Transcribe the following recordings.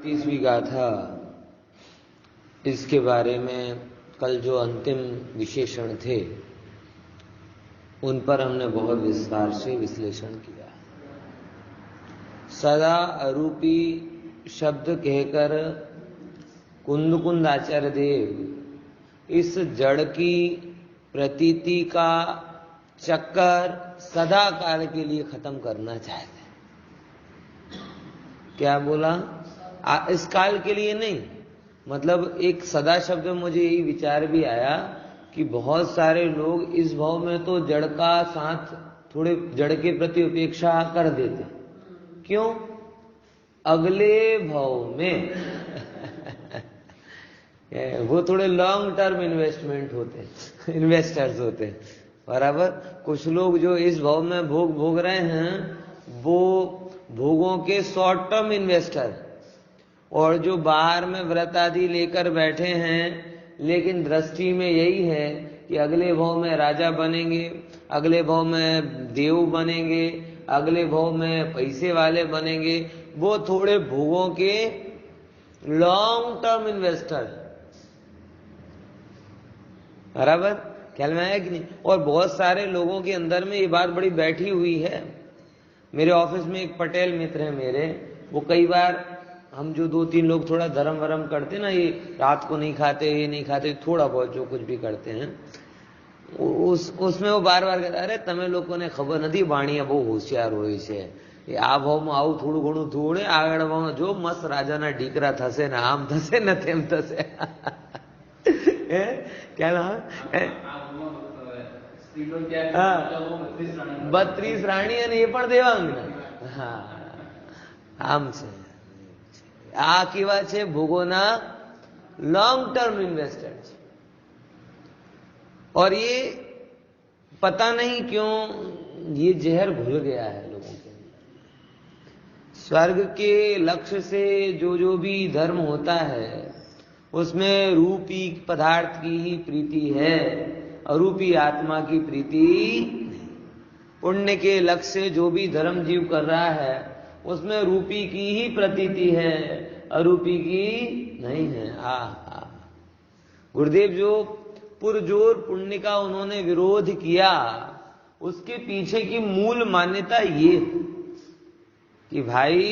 30वीं गाथा, इसके बारे में कल जो अंतिम विशेषण थे उन पर हमने बहुत विस्तार से विश्लेषण किया। सदा अरूपी शब्द कहकर कुंद आचार्य देव इस जड़ की प्रतीति का चक्कर सदा काल के लिए खत्म करना चाहते हैं। क्या बोला? इस काल के लिए नहीं, मतलब एक सदा शब्द में मुझे यही विचार भी आया कि बहुत सारे लोग इस भाव में तो जड़ का साथ थोड़े जड़ के प्रति उपेक्षा कर देते। क्यों? अगले भाव में वो थोड़े लॉन्ग टर्म इन्वेस्टमेंट होते हैं, इन्वेस्टर्स होते हैं, बराबर। कुछ लोग जो इस भाव में भोग रहे हैं वो भोगों के शॉर्ट टर्म इन्वेस्टर, और जो बाहर में व्रत आदि लेकर बैठे हैं लेकिन दृष्टि में यही है कि अगले भाव में राजा बनेंगे, अगले भाव में देव बनेंगे, अगले भाव में पैसे वाले बनेंगे, वो थोड़े भोगों के लॉन्ग टर्म इन्वेस्टर, बराबर। ख्याल में आया कि नहीं? और बहुत सारे लोगों के अंदर में ये बात बड़ी बैठी हुई है। मेरे ऑफिस में एक पटेल मित्र है मेरे, वो कई बार हम जो 2-3 लोग थोड़ा धर्म वरम करते ना, ये रात को नहीं खाते, ये नहीं खाते, थोड़ा बहुत जो कुछ भी करते हैं, उसमें वो बार बार कहता, अरे तमें लोगों ने खबर नहीं, वाणिया बहुत होशियार હોય છે, આ ભાવમાં આવું થોડું ઘણું થોડે આગળ ભાવમાં જો મસ્ત રાજાના ડીકરા થશે ને આમ થશે ને તેમ થશે। क्या नाम? 32 રાણી અને એ પણ દેવાંગના। હા, આમ છે। આ કેવા છે? ભોગોના लॉन्ग टर्म इन्वेस्टर છે। और ये पता नहीं क्यों ये जहर घुल गया है लोगों के। स्वर्ग के लक्ष्य से जो भी धर्म होता है उसमें रूपी पदार्थ की ही प्रीति है, अरूपी आत्मा की प्रीति नहीं। पुण्य के लक्ष्य से जो भी धर्म जीव कर रहा है उसमें रूपी की ही प्रतीति है, अरूपी की नहीं है। गुरुदेव जो पुरजोर पुण्य का उन्होंने विरोध किया, उसके पीछे की मूल मान्यता ये कि भाई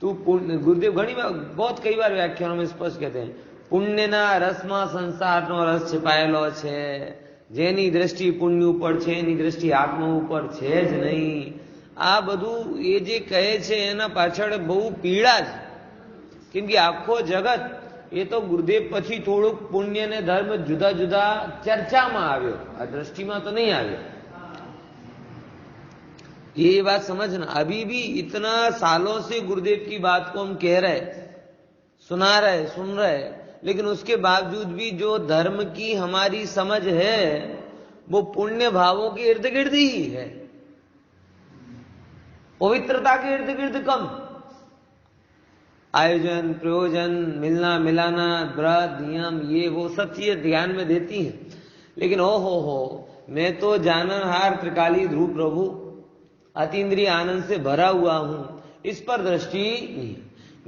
तू पुण्य, गुरुदेव घणी बहुत कई बार व्याख्यानों में स्पष्ट कहते हैं, पुण्यना रसमा संसारનો રસ છપાયેલો છે, જેની દ્રષ્ટિ પુણ્ય ઉપર છે એની દ્રષ્ટિ આત્મા ઉપર છે જ નહીં। આ બધું એ જે કહે છે એના પાછળ બહુ પીડા છે, કેમ કે આખો જગત એ તો ગુરુદેવ પછી થોડુંક પુણ્ય ને ધર્મ જુદા જુદા ચર્ચામાં આવ્યો, આ દ્રષ્ટિમાં તો नहीं આવ્યો। ये बात समझना, अभी भी इतना सालों से गुरुदेव की बात को हम कह रहे, सुना रहे, सुन रहे, लेकिन उसके बावजूद भी जो धर्म की हमारी समझ है वो पुण्य भावों के इर्द गिर्द ही है, पवित्रता के इर्द गिर्द कम। आयोजन, प्रयोजन, मिलना मिलाना, व्रत, नियम, ये वो सब चीजें ध्यान में देती हैं, लेकिन ओ हो मैं तो जाननहार त्रिकाली ध्रुव प्रभु अतीन्द्रिय आनंद से भरा हुआ हूं, इस पर दृष्टि नहीं।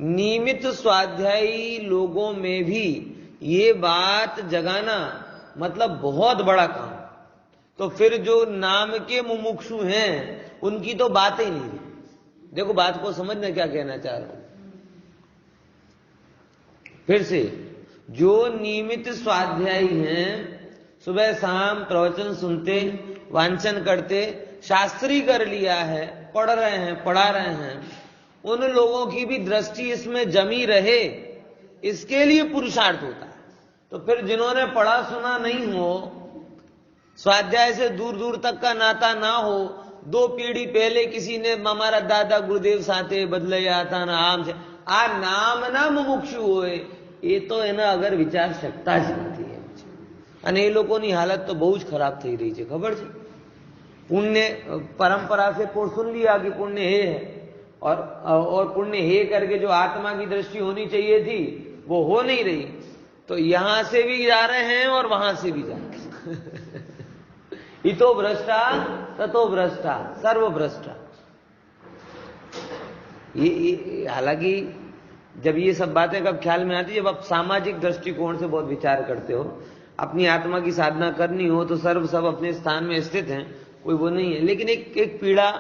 नियमित स्वाध्यायी लोगों में भी ये बात जगाना मतलब बहुत बड़ा काम। तो फिर जो नाम के मुमुक्षु हैं उनकी तो बात ही नहीं। देखो बात को समझना क्या कहना चाह रहा हूं। फिर से, जो नियमित स्वाध्यायी हैं, सुबह शाम प्रवचन सुनते, वांचन करते, शास्त्री कर लिया है, पढ़ रहे हैं, पढ़ा रहे हैं, उन लोगों की भी दृष्टि इसमें जमी रहे, इसके लिए पुरुषार्थ होता है। तो फिर जिन्होंने पढ़ा सुना नहीं हो, स्वाध्याय से दूर दूर तक का नाता ना हो, 2 पीढ़ी पहले किसी ने हमारा दादा गुरुदेव साथे बदलया था ना आम से आ नाम ना मुमुक्षु होए, એ તો એના અગર વિચાર શકતા જ નથી એમ છે। અને એ લોકોની હાલત તો બહુ જ ખરાબ થઈ રહી છે, ખબર છે? पुण्य परंपरा से सुन लिया कि पुण्य है, और पुण्य है करके जो आत्मा की दृष्टि होनी चाहिए थी वो हो नहीं रही, तो यहां से भी जा रहे हैं और वहां से भी जा रहे हैं। इतो भ्रष्टा ततो भ्रष्टा सर्व भ्रष्टा। ये हालांकि जब ये सब बातें कब ख्याल में आती, जब आप सामाजिक दृष्टिकोण से बहुत विचार करते हो। अपनी आत्मा की साधना करनी हो तो सर्व सब अपने स्थान में स्थित हैं, कोई वो नहीं है, लेकिन एक पीड़ा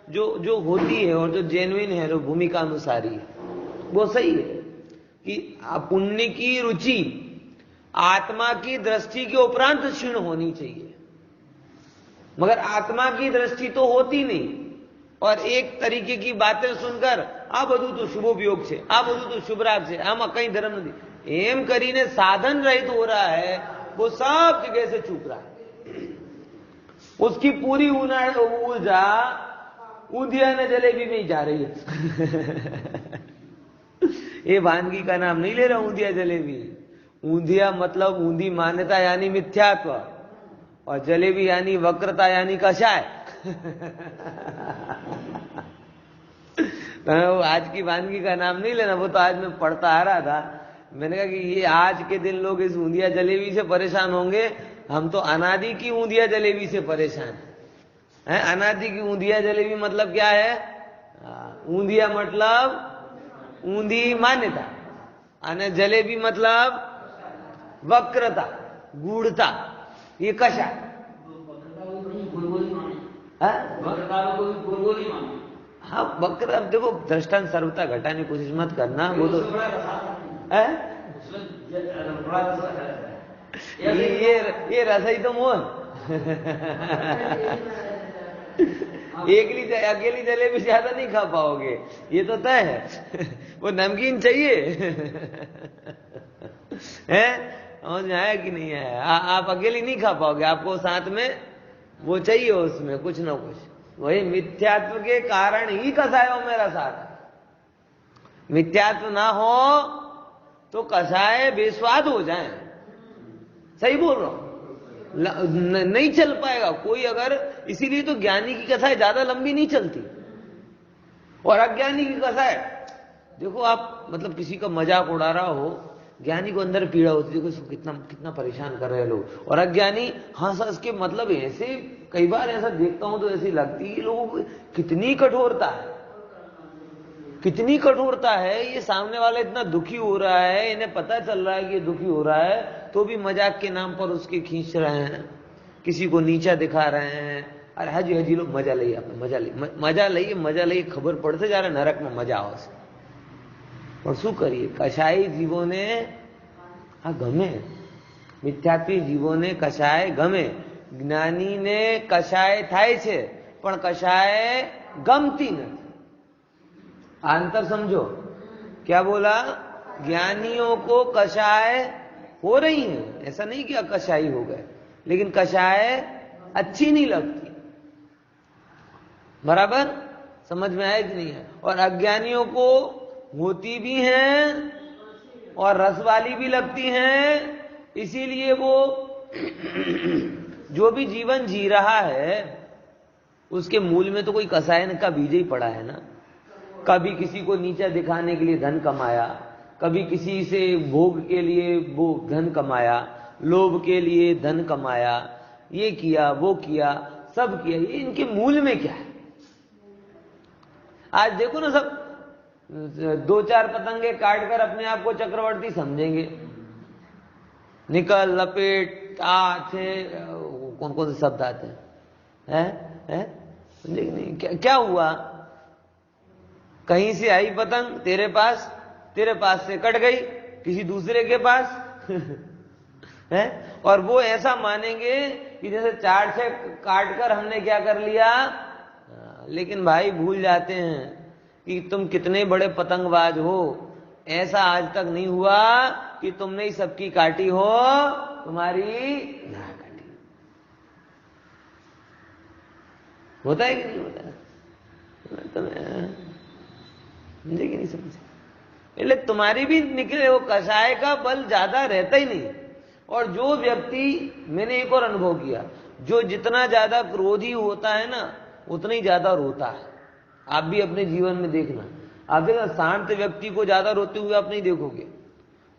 जो होती है और जो जेन्युइन है, जो भूमिका अनुसारी है, वो सही है कि पुण्य की रुचि आत्मा की दृष्टि के उपरांत क्षीण होनी चाहिए, मगर आत्मा की दृष्टि तो होती नहीं। और एक तरीके की बातें सुनकर आ બધું तो शुभोपयोग से, आ બધું तो शुभराग से, हम कहीं धर्म नहीं एम करीने साधन रहित हो रहा है, वो सब जगह से चूक रहा है। उसकी पूरी ऊर्जा ऊंधिया ने जलेबी में ही जा रही है। ये वानगी का नाम नहीं ले रहा ऊंधिया जलेबी। ऊंधिया मतलब ऊंधी मान्यता यानी मिथ्यात्व, और जलेबी यानी वक्रता यानी कषाय। तो आज की वानगी का नाम नहीं लेना, वो तो आज मैं पढ़ता आ रहा था। मैंने कहा कि ये आज के दिन लोग इस ऊंधिया जलेबी से परेशान होंगे, हम तो अनादि की ऊंधिया जलेबी से परेशान हैं। अनादि की ऊंधिया जलेबी मतलब क्या है? ऊंधिया मतलब ऊंधी मान्यता, और जलेबी मतलब वक्रता, गूढ़ता, ये कशा। हाँ वक्र, अब देखो दृष्टांत सर्वता घटाने की कोशिश मत करना, वो तो ये रसई तो मोहन। अकेली जलेबी ज्यादा नहीं खा पाओगे, ये तो तय है। वो नमकीन चाहिए। है समझ में आया कि नहीं आया? आप अकेली नहीं खा पाओगे, आपको साथ में वो चाहिए, उसमें कुछ ना कुछ। वही मिथ्यात्व के कारण ही कसायों में रस आता है। मिथ्यात्व ना हो तो कसाय बेस्वाद हो जाए। सही बोल रहा हूं, नहीं चल पाएगा कोई। अगर इसीलिए तो ज्ञानी की कथाएं ज्यादा लंबी नहीं चलती, और अज्ञानी की कथाएं, देखो आप मतलब किसी का मजाक उड़ा रहा हो, ज्ञानी को अंदर पीड़ा होती है, देखो इसको कितना कितना परेशान कर रहे हैं लोग, और अज्ञानी हंस हंस के मतलब ऐसे, कई बार ऐसा देखता हूं तो ऐसी लगती है लोगों को कितनी कठोरता है, कितनी कठोरता है। ये सामने वाला इतना दुखी हो रहा है, इन्हें पता चल रहा है कि ये दुखी हो रहा है, तो भी मजाक के नाम पर उसके खींच रहे हैं, किसी को नीचा दिखा रहे हैं। अरे हाजी हाजी लोग मजा लइए, आपने मजा लइए, खबर पड़ते जा रहा नरक में मजा आवશે। और શું કરીએ? કશાય જીવોને આ ગમે, મિથ્યાત્વી જીવોને કશાય ગમે, જ્ઞાનીને કશાય થાય છે પણ કશાય ગમતી નથી। अंतर समझो, क्या बोला? ज्ञानियों को कषाय हो रही है, ऐसा नहीं कि अकषाई हो गए, लेकिन कषाय अच्छी नहीं लगती। बराबर समझ में आया कि नहीं है? और अज्ञानियों को होती भी हैं और रस वाली भी लगती हैं। इसीलिए वो जो भी जीवन जी रहा है उसके मूल में तो कोई कसायन का बीज ही पड़ा है ना। कभी किसी को नीचा दिखाने के लिए धन कमाया, कभी किसी से भोग के लिए वो धन कमाया, लोभ के लिए धन कमाया, ये किया वो किया, सब किया। ये इनके मूल में क्या है? आज देखो ना, सब दो चार पतंगे काटकर अपने आप को चक्रवर्ती समझेंगे। निकल, लपेट, थे कौन कौन से शब्द आते हैं? समझेंगे नहीं। क्या हुआ? कहीं से आई पतंग तेरे पास से कट गई किसी दूसरे के पास। है? और वो ऐसा मानेंगे कि जैसे चार से काटकर हमने क्या कर लिया। लेकिन भाई भूल जाते हैं कि तुम कितने बड़े पतंगबाज हो। ऐसा आज तक नहीं हुआ कि तुमने ही सबकी काटी हो, तुम्हारी ना काटी। होता है कि नहीं होता है? समझे कि नहीं समझे? એટલે तुम्हारी भी निकले, वो कषाय का बल ज्यादा रहता ही नहीं। और जो व्यक्ति, मैंने एक और अनुभव किया, जो जितना ज्यादा क्रोधी होता है ना उतना ही ज्यादा रोता है। आप भी अपने जीवन में देखना, आप देखना शांत व्यक्ति को ज्यादा रोते हुए आप नहीं देखोगे,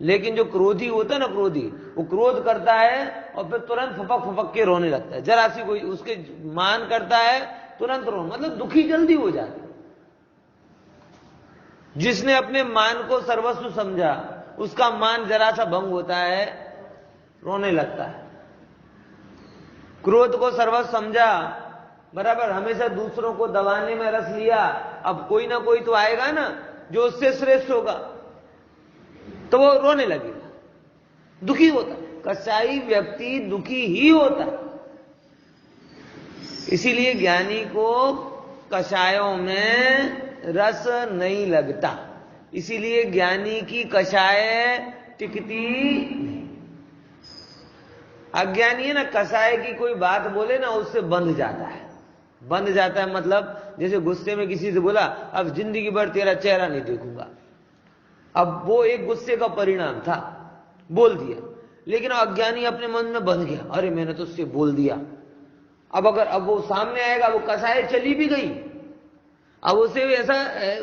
लेकिन जो क्रोधी होता है ना, क्रोधी, वो क्रोध करता है और फिर तुरंत फपक फपक के रोने लगता है। जरा सी कोई उसके मान करता है तुरंत रो, मतलब दुखी जल्दी हो जाता है। जिसने अपने मान को सर्वस्व समझा, उसका मान जरा सा भंग होता है, रोने लगता है। क्रोध को सर्वस्व समझा, बराबर, हमेशा दूसरों को दबाने में रस लिया, अब कोई ना कोई तो आएगा ना जो उससे श्रेष्ठ होगा, तो वो रोने लगेगा, दुखी होता है। कसाई व्यक्ति दुखी ही होता है। इसीलिए ज्ञानी को कषायों में रस नहीं लगता, इसीलिए ज्ञानी की कषाय टिकती नहीं। अज्ञानी है ना, कषाय की कोई बात बोले ना उससे बंध जाता है। बंध जाता है मतलब जैसे गुस्से में किसी से बोला, अब जिंदगी भर तेरा चेहरा नहीं देखूंगा। अब वो एक गुस्से का परिणाम था, बोल दिया, लेकिन अज्ञानी अपने मन में बंध गया, अरे मैंने तो उससे बोल दिया। अब वो सामने आएगा, वो कसाई चली भी गई, अब उसे ऐसा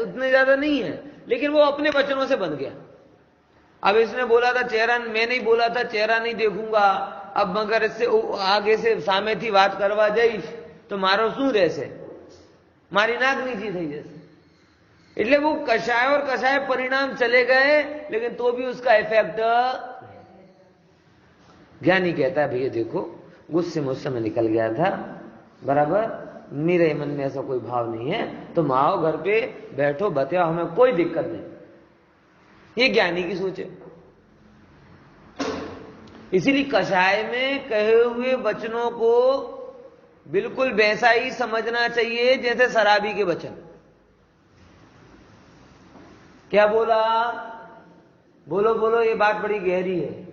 उतने ज्यादा नहीं है, लेकिन वो अपने वचनों से बंध गया। अब इसने बोला था चेहरा, मैं नहीं बोला था चेहरा नहीं देखूंगा, अब मगर इससे आगे से सामे थी बात करवा जाइश तो मारो शू રહેશે, मारी नाक नीची થઈ જશે। એટલે वो कषाय और कषाय परिणाम चले गए, लेकिन तो भी उसका इफेक्ट। ज्ञानी कहता है भैया देखो, गुस्से में उस समय निकल गया था, बराबर, मेरे मन में ऐसा कोई भाव नहीं है, तुम आओ घर पे बैठो, बताओ, हमें कोई दिक्कत नहीं। ये ज्ञानी की सोच है। इसीलिए कषाय में कहे हुए वचनों को बिल्कुल वैसा ही समझना चाहिए जैसे शराबी के वचन। क्या बोला? बोलो बोलो, ये बात बड़ी गहरी है।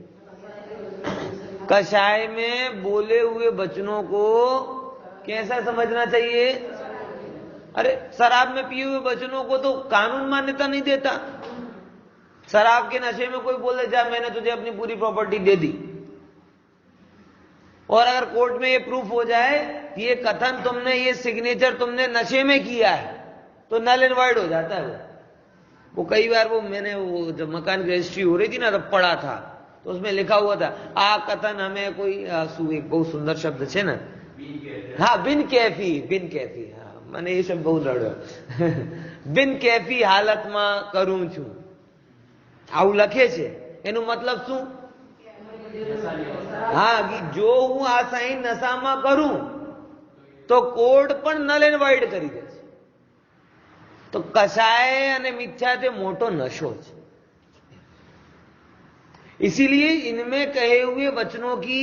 कषाय में बोले हुए वचनों को कैसा समझना चाहिए? अरे शराब में पिए हुए वचनों को तो कानून मान्यता नहीं देता। शराब के नशे में कोई बोले जा मैंने तुझे अपनी पूरी प्रॉपर्टी दे दी, और अगर कोर्ट में ये प्रूफ हो जाए ये कथन तुमने, ये सिग्नेचर तुमने नशे में किया है, तो नल एंड वॉइड हो जाता है। वो कई बार मैंने जब मकान की रजिस्ट्री हो रही थी ना तब पढ़ा था, तो उसमें लिखा हुआ था आ कथन हमें कोई एक बहुत सुंदर शब्द है ना, हाँ बिन कैफी, हाँ मैंने ये शब्द बहुत रड़્યો बिन कैफी हालत में करूं छू, આવું લખે છે, એનું મતલબ શું? હા, જો હું આ સાઈન નશામાં કરું તો કોર્ટ પણ નલ એન્ડ વાઇડ કરી દે છે। તો કષાય અને મિથ્યા તે મોટો નશો છે। इसीलिए इनमें कहे हुए वचनों की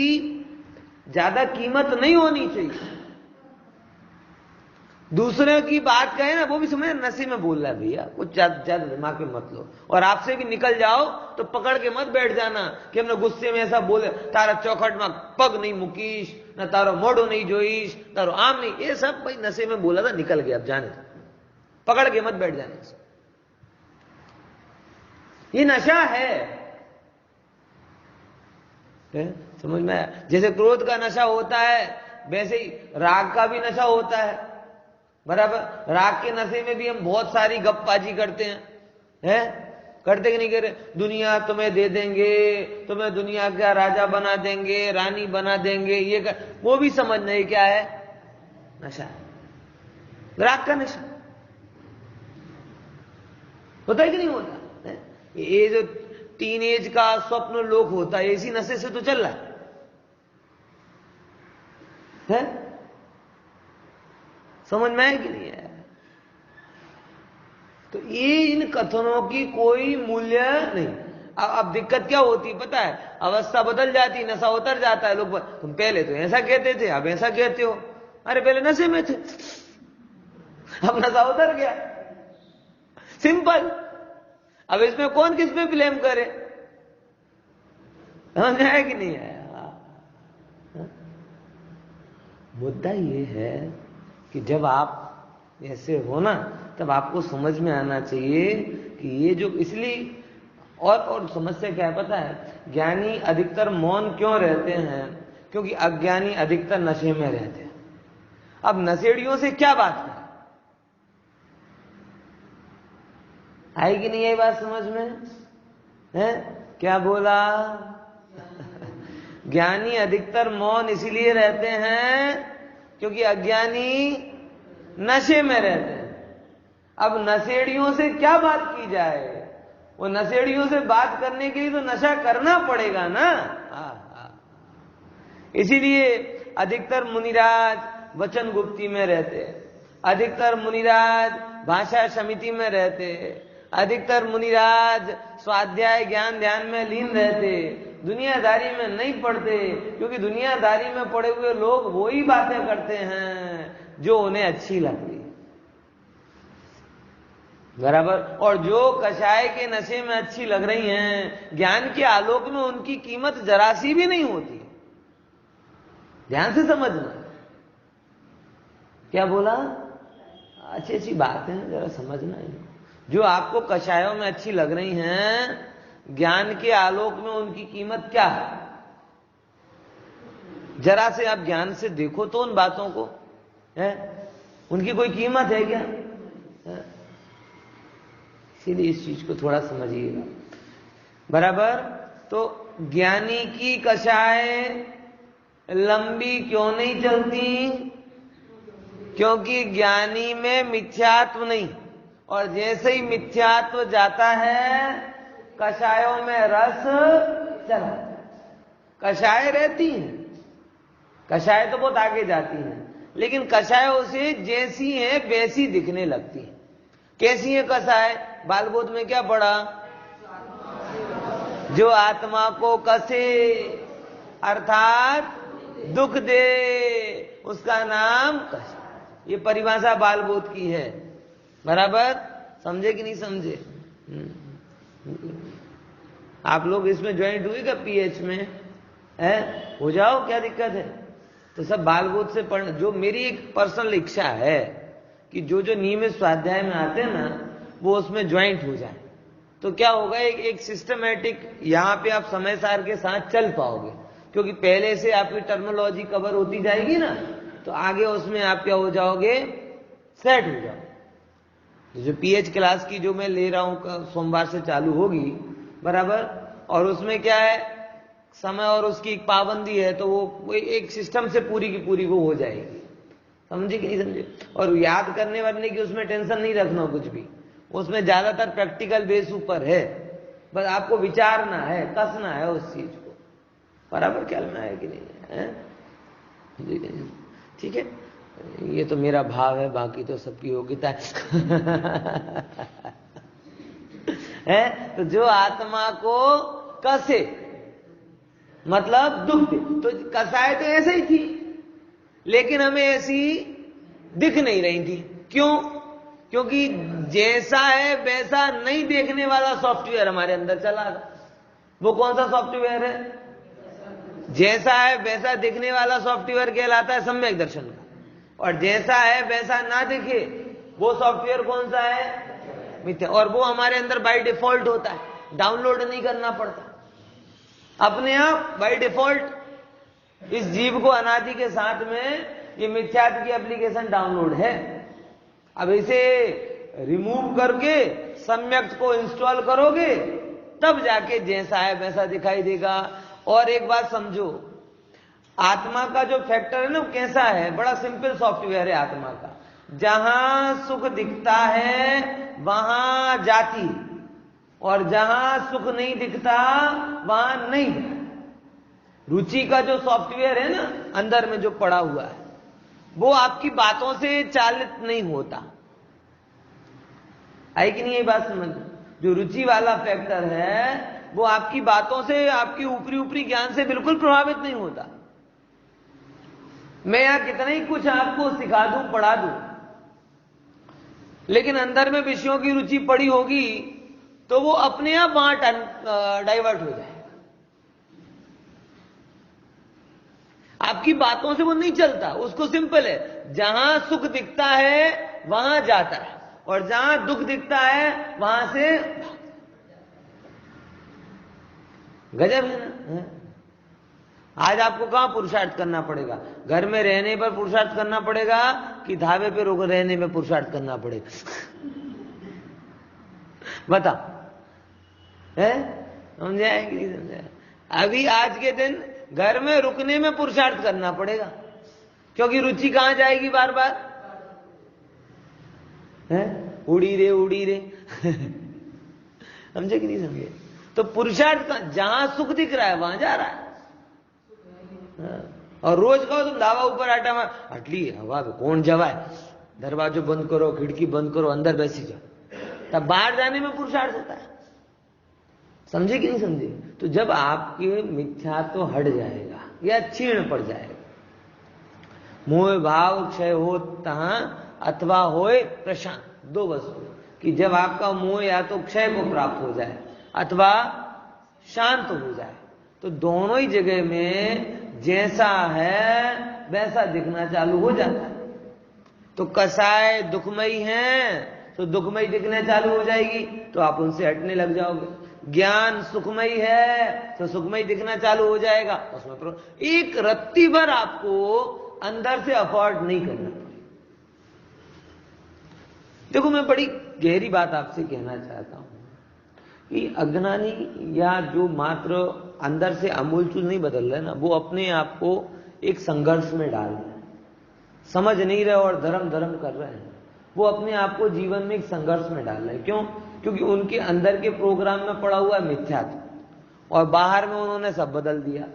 ज्यादा कीमत नहीं होनी चाहिए। दूसरे की बात कहे ना, वो भी समझे नशे में बोल रहा है भैया, कुछ ज्यादा दिमाग में मत लो, और आपसे भी निकल जाओ तो पकड़ के मत बैठ जाना कि हमने गुस्से में ऐसा बोले, तारा चौखट में पग नहीं मुकीश, ना तारो मोड़ो नहीं जोईश, तारो आम नहीं, ये सब भाई नशे में बोला था, निकल गया, अब जाने दो, पकड़ के मत बैठ जाने। ये नशा है, समझ में आया? जैसे क्रोध का नशा होता है वैसे ही राग का भी नशा होता है, बराबर। राग के नशे में भी हम बहुत सारी गपबाजी करते हैं, करते कि नहीं करे? दुनिया तुम्हें दे देंगे, तुम्हें दुनिया का राजा बना देंगे, रानी बना देंगे, ये कर, वो भी समझ नहीं क्या है? नशा है, राग का नशा। होता है कि नहीं होता है? ये जो टीनेज का स्वप्न लोक होता है, इसी नशे से तो चल रहा है? समझ में आया कि नहीं है? तो ये इन कथनों की कोई मूल्य नहीं। अब दिक्कत क्या होती पता है? अवस्था बदल जाती, नशा उतर जाता है, लोग तुम पहले तो ऐसा कहते थे, अब ऐसा कहते हो, अरे पहले नशे में थे, अब नशा उतर गया, सिंपल। अब इसमें कौन किस पे ब्लेम करे? समझ में आया कि नहीं आया? मुद्दा ये है कि जब आप ऐसे हो ना, तब आपको समझ में आना चाहिए कि ये जो, इसलिए और समस्या क्या है पता है? ज्ञानी अधिकतर मौन क्यों रहते हैं? क्योंकि अज्ञानी अधिकतर नशे में रहते हैं। अब नशेड़ियों से क्या बात करें? आई कि नहीं आई बात समझ में? है क्या बोला? ज्ञानी अधिकतर मौन इसीलिए रहते हैं क्योंकि अज्ञानी नशे में रहते हैं। अब नशेड़ियों से क्या बात की जाए? वो नशेड़ियों से बात करने के लिए तो नशा करना पड़ेगा ना। इसीलिए अधिकतर मुनिराज वचन गुप्ती में रहते, अधिकतर मुनिराज भाषा समिति में रहते, अधिकतर मुनिराज स्वाध्याय ज्ञान ध्यान में लीन रहते, दुनियादारी में नहीं पढ़ते, क्योंकि दुनियादारी में पड़े हुए लोग वो ही बातें करते हैं जो उन्हें अच्छी लगती है, बराबर। और जो कषाय के नशे में अच्छी लग रही हैं, ज्ञान के आलोक में उनकी कीमत जरा सी भी नहीं होती। ध्यान से समझना, क्या बोला? अच्छी अच्छी बात है, जरा समझना है। जो आपको कषायों में अच्छी लग रही हैं, ज्ञान के आलोक में उनकी कीमत क्या है? जरा से आप ज्ञान से देखो तो उन बातों को, है उनकी कोई कीमत है क्या? इसीलिए इस चीज को थोड़ा समझिएगा, बराबर। तो ज्ञानी की कषाय लंबी क्यों नहीं चलती? क्योंकि ज्ञानी में मिथ्यात्व नहीं, और जैसे ही मिथ्यात्व जाता है कषायों में रस चला। कषाय रहती हैं, कषाय तो बहुत आगे जाती हैं, लेकिन कषायों से जैसी है वैसी दिखने लगती है। कैसी है कषाय? बालबोध में क्या पढ़ा? जो आत्मा को कसे अर्थात दुख दे, उसका नाम कषाय। ये परिभाषा बालबोध की है, बराबर। समझे कि नहीं समझे? आप लोग इसमें ज्वाइंट हुएगा पीएच में, है हो जाओ, क्या दिक्कत है? तो सब बालबोध से पढ़ना। जो मेरी एक पर्सनल इच्छा है कि जो जो नियमित स्वाध्याय में आते हैं ना, वो उसमें ज्वाइंट हो जाए, तो क्या होगा, एक सिस्टमैटिक यहां पे आप समय सार के साथ चल पाओगे, क्योंकि पहले से आपकी टर्मिनोलॉजी कवर होती जाएगी ना, तो आगे उसमें आप क्या हो जाओगे, सेट हो जाओ। जो पीएच क्लास की जो मैं ले रहा हूं सोमवार से चालू होगी, बराबर, और उसमें क्या है, समय और उसकी एक पाबंदी है, तो वो एक सिस्टम से पूरी की पूरी वो हो जाएगी। समझे कि नहीं समझे? और याद करने वाले की उसमें टेंशन नहीं रखना कुछ भी, उसमें ज्यादातर प्रैक्टिकल बेस ऊपर है, बस आपको विचारना है, कसना है उस चीज को, बराबर। ख्याल में आया कि नहीं है? ठीक है, ये तो मेरा भाव है, बाकी तो सबकी योग्यता है। तो जो आत्मा को कसे मतलब दुख दे, तो कसाय तो ऐसे ही थी, लेकिन हमें ऐसी दिख नहीं रही थी। क्यों? क्योंकि जैसा है वैसा नहीं देखने वाला सॉफ्टवेयर हमारे अंदर चला था। वो कौन सा सॉफ्टवेयर है? जैसा है वैसा दिखने वाला सॉफ्टवेयर कहलाता है सम्यक दर्शन का, और जैसा है वैसा ना दिखे वो सॉफ्टवेयर कौन सा है? मिथ्या। और वो हमारे अंदर बाय डिफॉल्ट होता है, डाउनलोड नहीं करना पड़ता, अपने आप बाय डिफॉल्ट इस जीव को अनादि के साथ में ये मिथ्यात्व की एप्लीकेशन डाउनलोड है। अब इसे रिमूव करके सम्यक को इंस्टॉल करोगे, तब जाके जैसा है वैसा दिखाई देगा। और एक बात समझो, आत्मा का जो फैक्टर है ना, वो कैसा है? बड़ा सिंपल सॉफ्टवेयर है आत्मा का। जहां सुख दिखता है वहां जाती, और जहां सुख नहीं दिखता वहां नहीं। रुचि का जो सॉफ्टवेयर है ना अंदर में जो पड़ा हुआ है, वो आपकी बातों से चालित नहीं होता। है कि नहीं? ये बात समझ। जो रुचि वाला फैक्टर है वो आपकी बातों से, आपकी ऊपरी ऊपरी ज्ञान से बिल्कुल प्रभावित नहीं होता। मैं यहां कितना ही कुछ आपको सिखा दूं, पढ़ा दूं, लेकिन अंदर में विषयों की रुचि पड़ी होगी तो वो अपने आप वहां डाइवर्ट हो जाएगा। आपकी बातों से वो नहीं चलता, उसको सिंपल है, जहां सुख दिखता है वहां जाता है, और जहां दुख दिखता है वहां से। गजब है ना? आज आपको कहां पुरुषार्थ करना पड़ेगा? घर में रहने पर पुरुषार्थ करना पड़ेगा कि धाबे पे रहने में पुरुषार्थ करना पड़ेगा? बता, है समझे कि नहीं समझे? अभी आज के दिन घर में रुकने में पुरुषार्थ करना पड़ेगा, क्योंकि रुचि कहां जाएगी बार बार? है उड़ी रे उड़ी रे। समझे कि नहीं समझे? तो पुरुषार्थ का जहां सुख दिख रहा है वहां जा रहा है। और रोज कहो तुम धावा ऊपर आटा मार, आटली हवा में कौन जवाए, दरवाजो बंद करो, खिड़की बंद करो, अंदर बैसी जाओ, तब बाहर जाने में पुरुषार्थ होता है। समझे कि नहीं समझे? तो जब आपके मिथ्या तो हट जाएगा या क्षीण पड़ जाएगा, मोह भाव क्षय हो तहां अथवा होए प्रशांत, दो वस्तु कि जब आपका मोह या तो क्षय को प्राप्त हो जाए अथवा शांत हो जाए, तो दोनों ही जगह में जैसा है वैसा दिखना चालू हो जाता है। तो कसाय दुखमयी हैं तो दुखमयी दिखने चालू हो जाएगी, तो आप उनसे हटने लग जाओगे। ज्ञान सुखमयी है तो सुखमयी दिखना चालू हो जाएगा, उसमें एक रत्ती भर आपको अंदर से अफोर्ड नहीं करना पड़ेगा। देखो मैं बड़ी गहरी बात आपसे कहना चाहता हूं कि अज्ञानी या जो मात्र अंदर से अमूलचूल नहीं बदल रहे ना, वो अपने आप को एक संघर्ष में डाल रहे हैं, समझ नहीं रहे और धर्म धर्म कर रहे हैं। वो अपने आप को जीवन में एक संघर्ष में डाल रहे हैं। क्यों? क्योंकि उनके अंदर के प्रोग्राम में पड़ा हुआ है मिथ्यात्व, और बाहर में उन्होंने सब बदल दिया।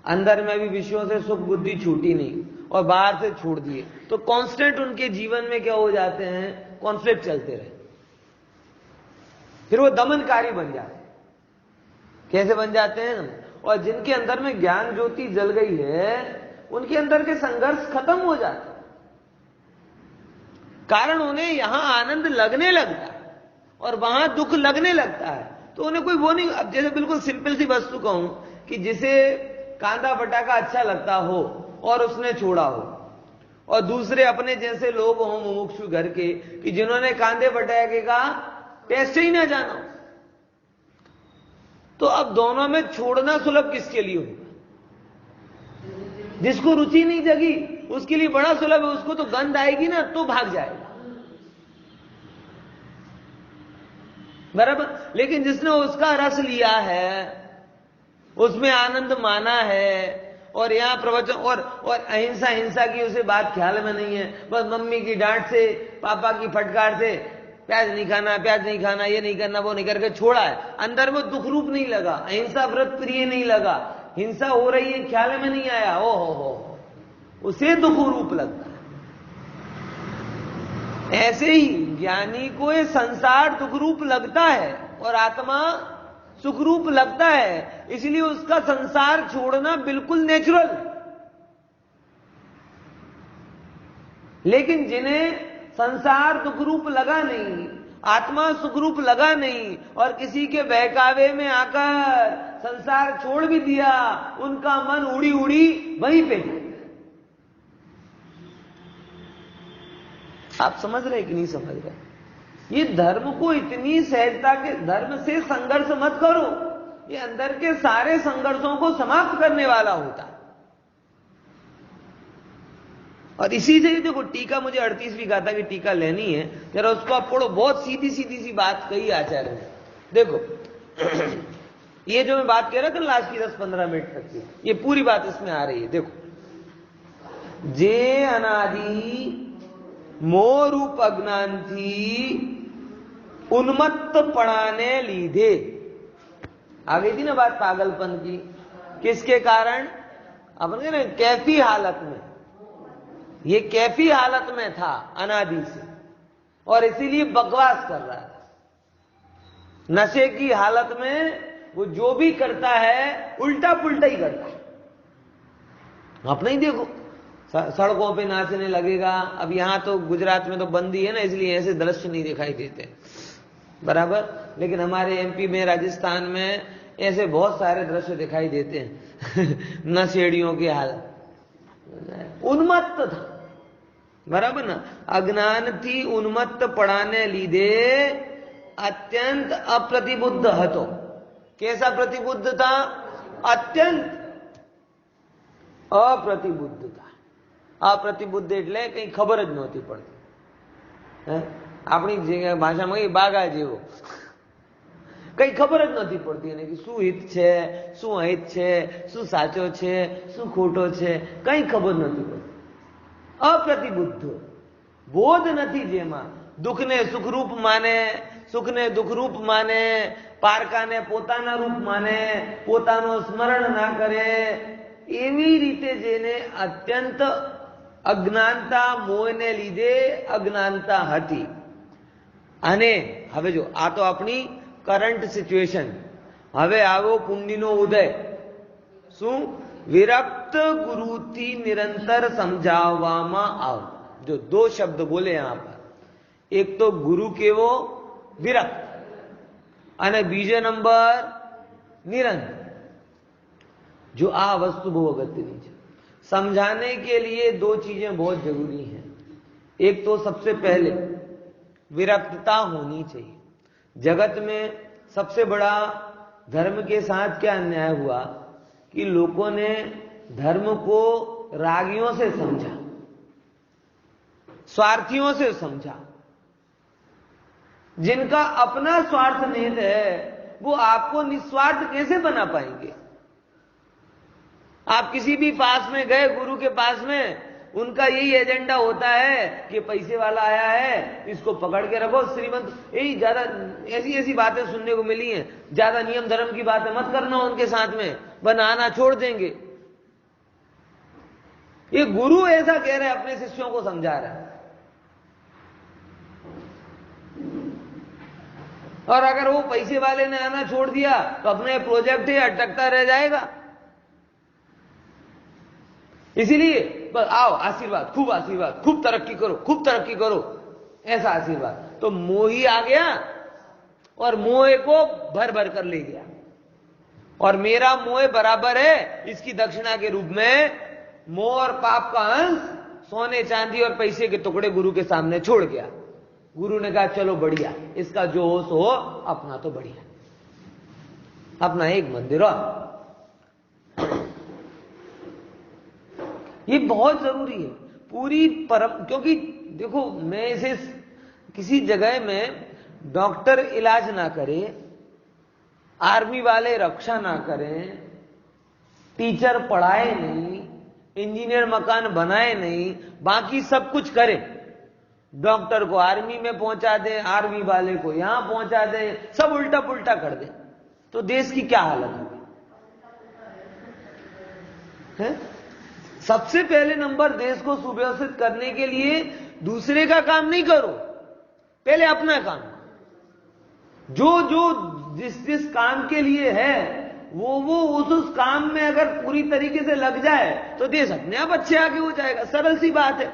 अंदर में भी विषयों से सुख बुद्धि छूटी नहीं और बाहर से छोड़ दिए, तो कांस्टेंट उनके जीवन में क्या हो जाते हैं, कॉन्फ्लिक्ट चलते रहे, फिर वो दमनकारी बन जाते हैं। कैसे बन जाते हैं? और जिनके अंदर में ज्ञान ज्योति जल गई है उनके अंदर के संघर्ष खत्म हो जाते हैं, कारण उन्हें यहां आनंद लगने लगता है और वहां दुख लगने लगता है। तो उन्हें कोई वो नहीं, अब जैसे बिल्कुल सिंपल सी वस्तु कहूं कि जिसे कांदा बटाका अच्छा लगता हो और उसने छोड़ा हो, और दूसरे अपने जैसे लोग हों मुमुक्षु घर के कि जिन्होंने कांदे बटाके का टेस्ट ही ना जाना, तो अब दोनों में छोड़ना सुलभ किसके लिए होगा? जिसको रुचि नहीं जगी उसके लिए बड़ा सुलभ है, उसको तो गंध आएगी ना तो भाग जाएगा, बराबर। लेकिन जिसने उसका रस लिया है, उसमें आनंद माना है, और यहां प्रवचन और अहिंसा हिंसा की उसे बात ख्याल में नहीं है, बस मम्मी की डांट से पापा की फटकार से प्याज नहीं खाना, प्याज नहीं खाना, ये नहीं करना, वो नहीं करके छोड़ा है। अंदर में दुख रूप नहीं लगा, अहिंसा व्रत प्रिय नहीं लगा, हिंसा हो रही है ख्याल में नहीं आया, ओ हो उसे दुख रूप लगता है। ऐसे ही ज्ञानी को ये संसार दुख रूप लगता है और आत्मा सुख रूप लगता है, इसलिए उसका संसार छोड़ना बिल्कुल नेचुरल। लेकिन जिन्हें संसार दुख रूप लगा नहीं, आत्मा सुख रूप लगा नहीं, और किसी के बहकावे में आकर संसार छोड़ भी दिया, उनका मन उड़ी उड़ी वहीं पे। आप समझ रहे कि नहीं समझ रहे? ये धर्म को इतनी सहजता के, धर्म से संघर्ष मत करो, ये अंदर के सारे संघर्षों को समाप्त करने वाला होता है। और इसी से देखो टीका, मुझे 38वीं गाथा की टीका लेनी है, जरा उसको आप पढ़ो, बहुत सीधी सीधी सी बात कही आचार्य ने। देखो ये जो मैं बात कह रहा था लास्ट की 10-15 मिनट तक की, ये पूरी बात इसमें आ रही है। देखो, जे अनादि मोह रूप अज्ञान थी उन्मत्त पड़ाने लीधे, आ गई थी ना बात पागलपन की। किसके कारण? अपन कह रहे कैफी हालत में, ये कैफी हालत में था अनादि से, और इसीलिए बकवास कर रहा था। नशे की हालत में वो जो भी करता है उल्टा पुल्टा ही करता है। आप नहीं देखो सड़कों पे नाचने लगेगा। अब यहां तो गुजरात में तो बंदी है ना, इसलिए ऐसे दृश्य नहीं दिखाई देते, बराबर। लेकिन हमारे एमपी में, राजस्थान में ऐसे बहुत सारे दृश्य दिखाई देते हैं। नशेड़ियों की हालत उन्मत्त था, बराबर ना। अज्ञान थी उन्मत्त पड़ाने लीधे अत्यंत अप्रतिबुद्ध हतो। कैसा प्रतिबुद्ध था? अत्यंत अप्रतिबुद्ध था। अप्रतिबुद्ध એટલે કઈ ખબર જ નહોતી પડતી, આપણી ભાષામાં બાગા જેવો, કઈ ખબર જ નથી પડતી એને કે શું હિત છે, શું અહિત છે, શું સાચો છે, શું ખોટો છે, કઈ ખબર નથી પડતી। અપ્રતિબુદ્ધ, બોધ નથી જેમાં, दुख ने सुख रूप माने, सुख ने दुख रूप माने, પારકા ને પોતાના રૂપ માને, પોતાનો સ્મરણ ના કરે, એવી રીતે જેને અત્યંત અજ્ઞાનતા, મોહને લીધે અજ્ઞાનતા હતી. અને હવે જો આ તો આપણી કરંટ સિચ્યુએશન. હવે આવો પુણ્યનો ઉદય. શું? વિરક્ત ગુરુથી નિરંતર સમજાવવામાં આવ. જો દો શબ્દ બોલે યહાં પર, એક તો ગુરુ કેવો? विरक्त, અને બીજો નંબર निरंतर. जो आ वस्तु बहुत अगत्यनी है. समझाने के लिए दो चीजें बहुत जरूरी हैं. एक तो सबसे पहले विरक्तता होनी चाहिए. जगत में सबसे बड़ा धर्म के साथ क्या अन्याय हुआ कि लोगों ने धर्म को रागियों से समझा, स्वार्थियों से समझा. जिनका अपना स्वार्थ निहित है वो आपको निस्वार्थ कैसे बना पाएंगे? आप किसी भी पास में गए, गुरु के पास में, उनका यही एजेंडा होता है कि पैसे वाला आया है, इसको पकड़ के रखो, श्रीमंत. यही ज्यादा ऐसी ऐसी बातें सुनने को मिली हैं. ज्यादा नियम धर्म की बातें मत करना उनके साथ में, बनाना छोड़ देंगे. ये गुरु ऐसा कह रहे हैं, अपने शिष्यों को समझा रहा है. और अगर वो पैसे वाले ने आना छोड़ दिया तो अपने प्रोजेक्ट ही अटकता रह जाएगा. इसीलिए बस आओ, आशीर्वाद, खूब तरक्की करो, खूब तरक्की करो, ऐसा आशीर्वाद. तो मोही आ गया और मोह को भर भर कर ले गया. और मेरा मोह बराबर है इसकी दक्षिणा के रूप में मोह और पाप का अंश सोने चांदी और पैसे के टुकड़े गुरु के सामने छोड़ गया. गुरु ने कहा चलो बढ़िया, इसका जो हो सो हो, अपना तो बढ़िया, अपना एक मंदिर. और ये बहुत जरूरी है पूरी परम. क्योंकि देखो, मैं इसे किसी जगह में डॉक्टर इलाज ना करे, आर्मी वाले रक्षा ना करें, टीचर पढ़ाए नहीं, इंजीनियर मकान बनाए नहीं, बाकी सब कुछ करे, डॉक्टर को आर्मी में पहुंचा दे, आर्मी वाले को यहां पहुंचा दे, सब उल्टा पुल्टा कर दे, तो देश की क्या हालत होगी? सबसे पहले नंबर, देश को सुव्यवस्थित करने के लिए दूसरे का काम नहीं करो, पहले अपना काम. जो जो जिस जिस काम के लिए है वो उस काम में अगर पूरी तरीके से लग जाए तो देश अपने आप अच्छे आगे हो जाएगा. सरल सी बात है.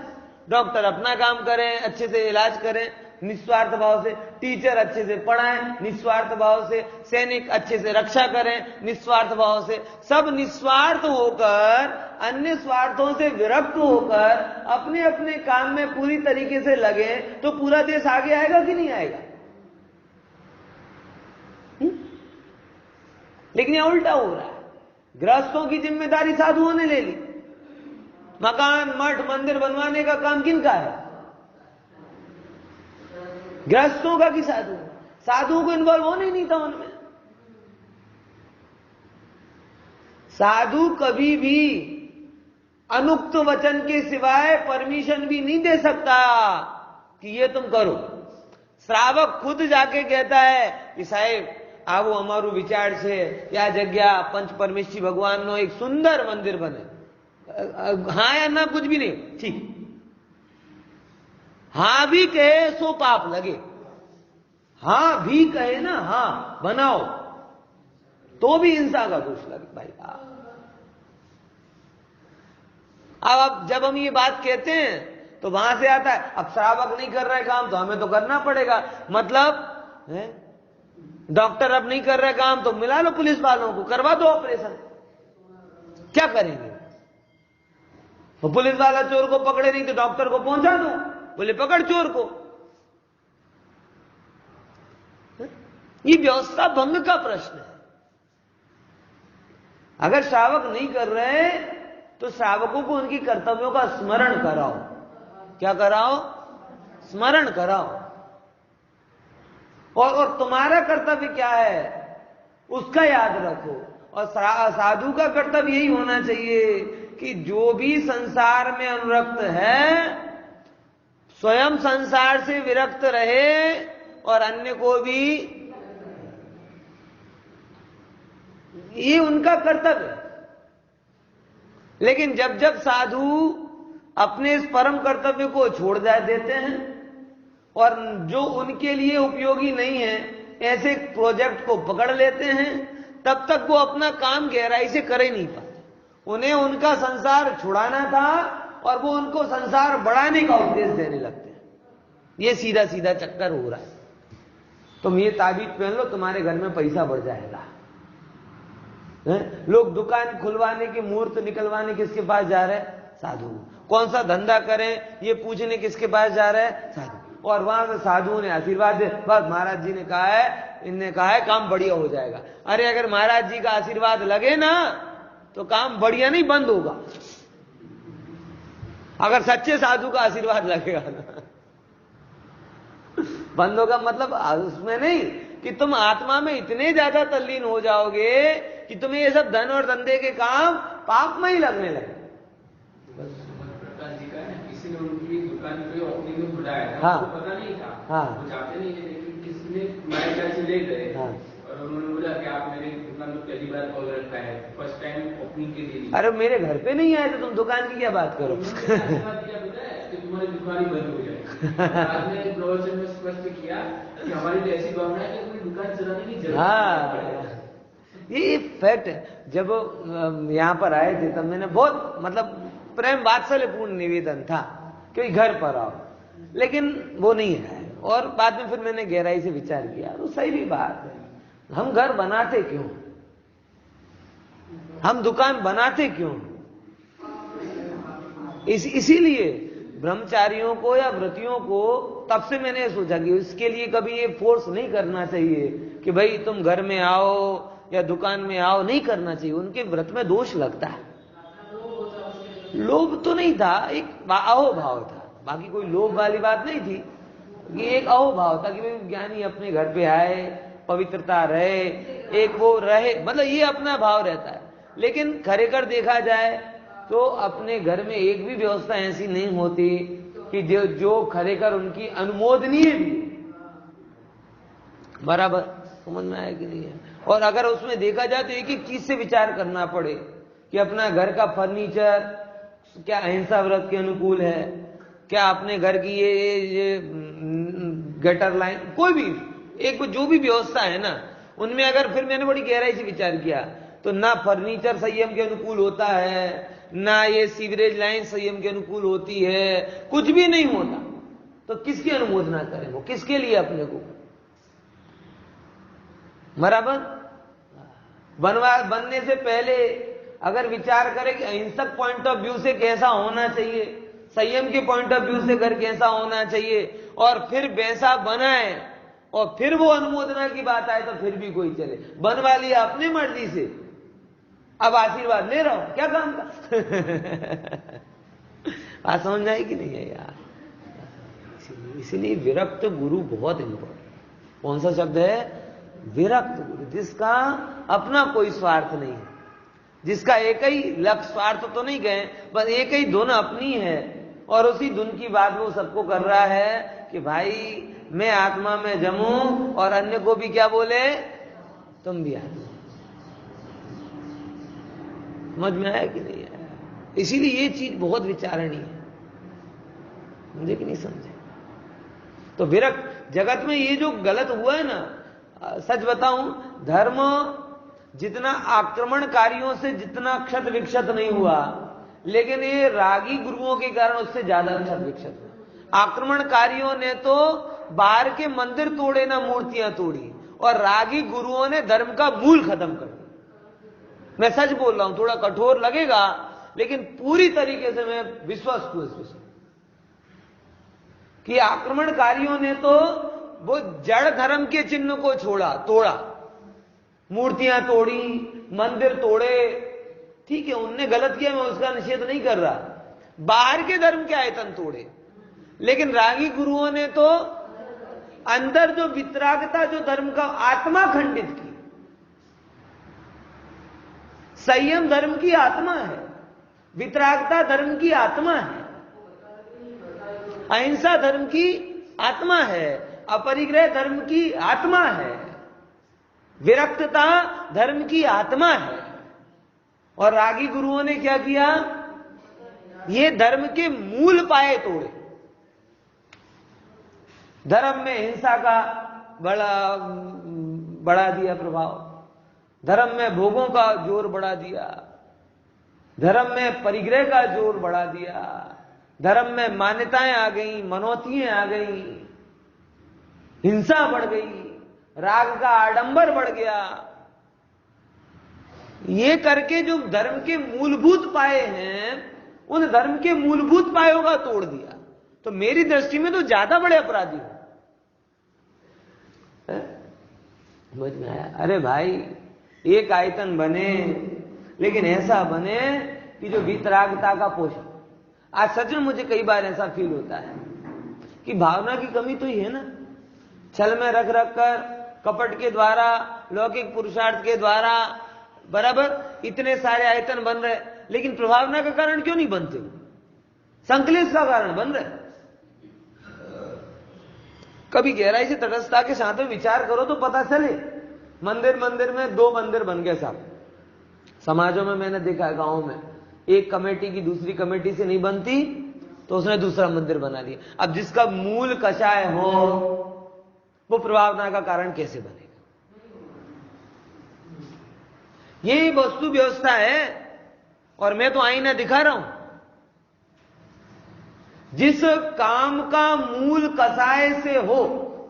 डॉक्टर अपना काम करें, अच्छे से इलाज करें निस्वार्थ भाव से, टीचर अच्छे से पढ़ाएं निस्वार्थ भाव से, सैनिक अच्छे से रक्षा करें निस्वार्थ भाव से. सब निस्वार्थ होकर, अन्य स्वार्थों से विरक्त होकर अपने अपने काम में पूरी तरीके से लगे तो पूरा देश आगे आएगा कि नहीं आएगा? लेकिन यह उल्टा हो रहा है. गृहस्थों की जिम्मेदारी साधुओं ने ले ली. मकान, मठ, मंदिर बनवाने का काम किनका है? गृहस्थों का कि साधु? साधुओं को इन्वॉल्व होने ही नहीं था उनमें. साधु कभी भी अनुक्त वचन के सिवाय परमिशन भी नहीं दे सकता कि ये तुम करो. श्रावक खुद जाके कहता है कि साहेब आवो અમારું વિચાર છે કે આ જગ્યા पंच परमेश्वरी भगवान નો एक सुंदर मंदिर बने. हाँ या ना कुछ भी नहीं, ठीक. हां भी कहे सो पाप लगे. हां भी कहे ना, हां बनाओ, तो भी हिंसा का दोष लगे भाई. अब जब हम ये बात कहते हैं तो वहां से आता है अब श्रावक नहीं कर रहे काम तो हमें तो करना पड़ेगा. मतलब डॉक्टर अब नहीं कर रहे काम तो मिला लो पुलिस वालों को, करवा दो ऑपरेशन. क्या करेंगे? तो पुलिस वाला चोर को पकड़े नहीं तो डॉक्टर को पहुंचा दो, बोले पकड़ चोर को. ये व्यवस्था भंग का प्रश्न है. अगर श्रावक नहीं कर रहे तो श्रावकों को उनकी कर्तव्यों का स्मरण कराओ. क्या कराओ? स्मरण कराओ. और तुम्हारा कर्तव्य क्या है उसका याद रखो. और साधु का कर्तव्य यही होना चाहिए कि जो भी संसार में अनुरक्त है स्वयं संसार से विरक्त रहे और अन्य को भी, ये उनका कर्तव्य है। लेकिन जब जब साधु अपने इस परम कर्तव्य को छोड़ देते हैं और जो उनके लिए उपयोगी नहीं है ऐसे प्रोजेक्ट को पकड़ लेते हैं, तब तक वो अपना काम गहराई से कर ही नहीं पाते। उन्हें उनका संसार छुड़ाना था और वो उनको संसार बढ़ाने का उपदेश देने लगते हैं। ये सीधा सीधा चक्कर हो रहा है। तुम ये ताबीज पहन लो, तुम्हारे घर में पैसा बढ़ जाएगा। लोग दुकान खुलवाने की, मुहूर्त निकलवाने किसके पास जा रहे हैं? साधु। कौन सा धंधा करें ये पूछने किसके पास जा रहे हैं? साधु। और वहां से साधुओं ने आशीर्वाद दे, बस महाराज जी ने कहा है, इनने कहा है काम बढ़िया हो जाएगा। अरे अगर महाराज जी का आशीर्वाद लगे ना तो काम बढ़िया नहीं, बंद होगा। अगर सच्चे साधु का आशीर्वाद लगेगा ना बंद होगा। मतलब उसमें नहीं कि तुम आत्मा में इतने ज्यादा तल्लीन हो जाओगे कि तुम्हें ये सब धन और धंधे के काम पाप में ही लगने लगे। प्रकाश जी का है, किसी ने उनकी दुकान पे ओपनिंग में बुलाया था, हाँ, उनको पता नहीं था, हाँ, वो चाहते नहीं थे, लेकिन किसी ने हमारे घर से ले गए, हाँ, और उन्होंने बोला कि आप मेरे दुकान में पहली बार कॉल रखा है, फर्स्ट टाइम ओपनिंग के लिए। अरे मेरे घर पे नहीं आए तो तुम दुकान की क्या बात करो? तुम्हारी दुकान ही बंद हो जाए। बाद में प्रवचन में स्पष्ट किया कि हमारी तो ऐसी भावना है कि अपनी दुकान चलाने की जरूरत नहीं। ये फैक्ट है। जब यहाँ पर आए थे तब मैंने बहुत मतलब प्रेम वात्सल्य पूर्ण निवेदन था कि घर पर आओ, लेकिन वो नहीं है। और बाद में फिर मैंने गहराई से विचार किया, तो सही भी बात है। हम घर बनाते क्यों? हम दुकान बनाते क्यों? इसीलिए ब्रह्मचारियों को या व्रतियों को तब से मैंने सोचा कि इसके लिए कभी ये फोर्स नहीं करना चाहिए कि भाई तुम घर में आओ या दुकान में आओ, नहीं करना चाहिए। उनके व्रत में दोष लगता है। लोभ तो नहीं था, एक अहोभाव था, बाकी कोई लोभ वाली बात नहीं थी। ये एक अहोभाव था कि भाई ज्ञानी अपने घर पे आए, पवित्रता रहे, एक वो रहे, मतलब ये अपना भाव रहता है। लेकिन खरेखर देखा जाए तो अपने घर में एक भी व्यवस्था ऐसी नहीं होती कि जो खरेखर उनकी अनुमोदनीय भी। बराबर समझ में आया कि नहीं है? और अगर उसमें देखा जाए तो एक एक चीज से विचार करना पड़े कि अपना घर का फर्नीचर क्या अहिंसा व्रत के अनुकूल है, क्या अपने घर की ये गटर लाइन, कोई भी एक जो भी व्यवस्था है ना, उनमें अगर फिर मैंने बड़ी गहराई से विचार किया तो ना फर्नीचर संयम के अनुकूल होता है, ना ये सीवरेज लाइन संयम के अनुकूल होती है, कुछ भी नहीं होता। तो किसकी अनुमोदना करें? वो किसके लिए अपने को? बराबर बनने से पहले अगर विचार करें कि अहिंसक पॉइंट ऑफ व्यू से कैसा होना चाहिए, संयम के पॉइंट ऑफ व्यू से घर कैसा होना चाहिए, और फिर वैसा बनाए और फिर वो अनुमोदना की बात आए तो फिर भी कोई चले। बनवा लिया अपनी मर्जी से, अब आशीर्वाद ले रहा हूं, क्या काम का बात समझ आएगी नहीं है यार। इसीलिए विरक्त गुरु बहुत इंपॉर्टेंट। कौन सा शब्द है? विरक्त गुरु, जिसका अपना कोई स्वार्थ नहीं है, जिसका एक ही लक्ष्य, स्वार्थ तो नहीं गए, बस एक ही धुन अपनी है और उसी धुन की बात वो सबको कर रहा है कि भाई मैं आत्मा में जमूं और अन्य को भी क्या बोले, तुम भी आत्मा। समझ में आया कि नहीं आया? इसीलिए ये चीज बहुत विचारणीय है, समझे कि नहीं समझे? तो विरक्त जगत में ये जो गलत हुआ है ना, सच बताऊं, धर्म जितना आक्रमणकारियों से जितना क्षत विक्षत नहीं हुआ, लेकिन ये रागी गुरुओं के कारण उससे ज्यादा क्षत विक्षत हुआ। आक्रमणकारियों ने तो बाहर के मंदिर तोड़े ना मूर्तियां तोड़ी, और रागी गुरुओं ने धर्म का मूल खत्म कर दिया। मैं सच बोल रहा हूं, थोड़ा कठोर लगेगा लेकिन पूरी तरीके से मैं विश्वस्त हूं इस विषय कि आक्रमणकारियों ने तो वो जड़ धर्म के चिन्ह को तोड़ा, मूर्तियां तोड़ी, मंदिर तोड़े। ठीक है, उनने गलत किया, मैं उसका निषेध नहीं कर रहा। बाहर के धर्म के आयतन तोड़े, लेकिन रागी गुरुओं ने तो अंदर जो वितरागता, जो धर्म का आत्मा खंडित की। संयम धर्म की आत्मा है, वितरागता धर्म की आत्मा है। अहिंसा धर्म की आत्मा है, अपरिग्रह धर्म की आत्मा है, विरक्तता धर्म की आत्मा है। और रागी गुरुओं ने क्या किया? ये धर्म के मूल पाए तोड़े। धर्म में हिंसा का बढ़ा दिया प्रभाव, धर्म में भोगों का जोर बढ़ा दिया, धर्म में परिग्रह का जोर बढ़ा दिया, धर्म में मान्यताएं आ गई, मनौतियां आ गई, हिंसा बढ़ गई, राग का आडंबर बढ़ गया। ये करके जो धर्म के मूलभूत पाए हैं, उन धर्म के मूलभूत पायों का तोड़ दिया। तो मेरी दृष्टि में तो ज्यादा बड़े अपराधी हो। समझ में आया? अरे भाई, एक आयतन बने, लेकिन ऐसा बने कि जो वीतरागता का पोषण। आज सच में मुझे कई बार ऐसा फील होता है कि भावना की कमी तो ही है ना। छल में रख रख कर, कपट के द्वारा, लौकिक पुरुषार्थ के द्वारा बराबर इतने सारे आयतन बन रहे, लेकिन प्रभावना का कारण क्यों नहीं बनते? संकलेश का कारण बन रहे। कभी गहराई से तटस्थता के साथ में विचार करो तो पता चले। मंदिर में 2 मंदिर बन गए साहब। समाजों में मैंने देखा है, गांव में एक कमेटी की दूसरी कमेटी से नहीं बनती तो उसने दूसरा मंदिर बना लिया। अब जिसका मूल कषाय हो, वो प्रभावना का कारण कैसे बनेगा? ये वस्तु व्यवस्था है। और मैं तो आईना दिखा रहा हूं। जिस काम का मूल कसाय से हो,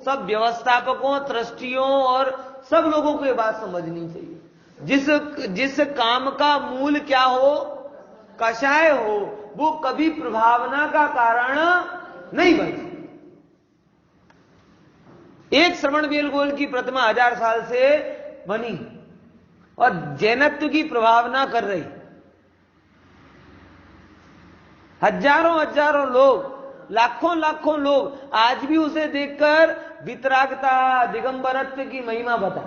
सब व्यवस्थापकों, ट्रस्टियों और सब लोगों को यह बात समझनी चाहिए। जिस काम का मूल क्या हो, कषाय हो, वो कभी प्रभावना का कारण नहीं बन सकती। एक श्रवण बेलगोल की प्रतिमा 1000 साल से बनी और जैनत्व की प्रभावना कर रही। हजारों लोग, लाखों लोग आज भी उसे देखकर वितरागता, दिगंबरत्व की महिमा बता।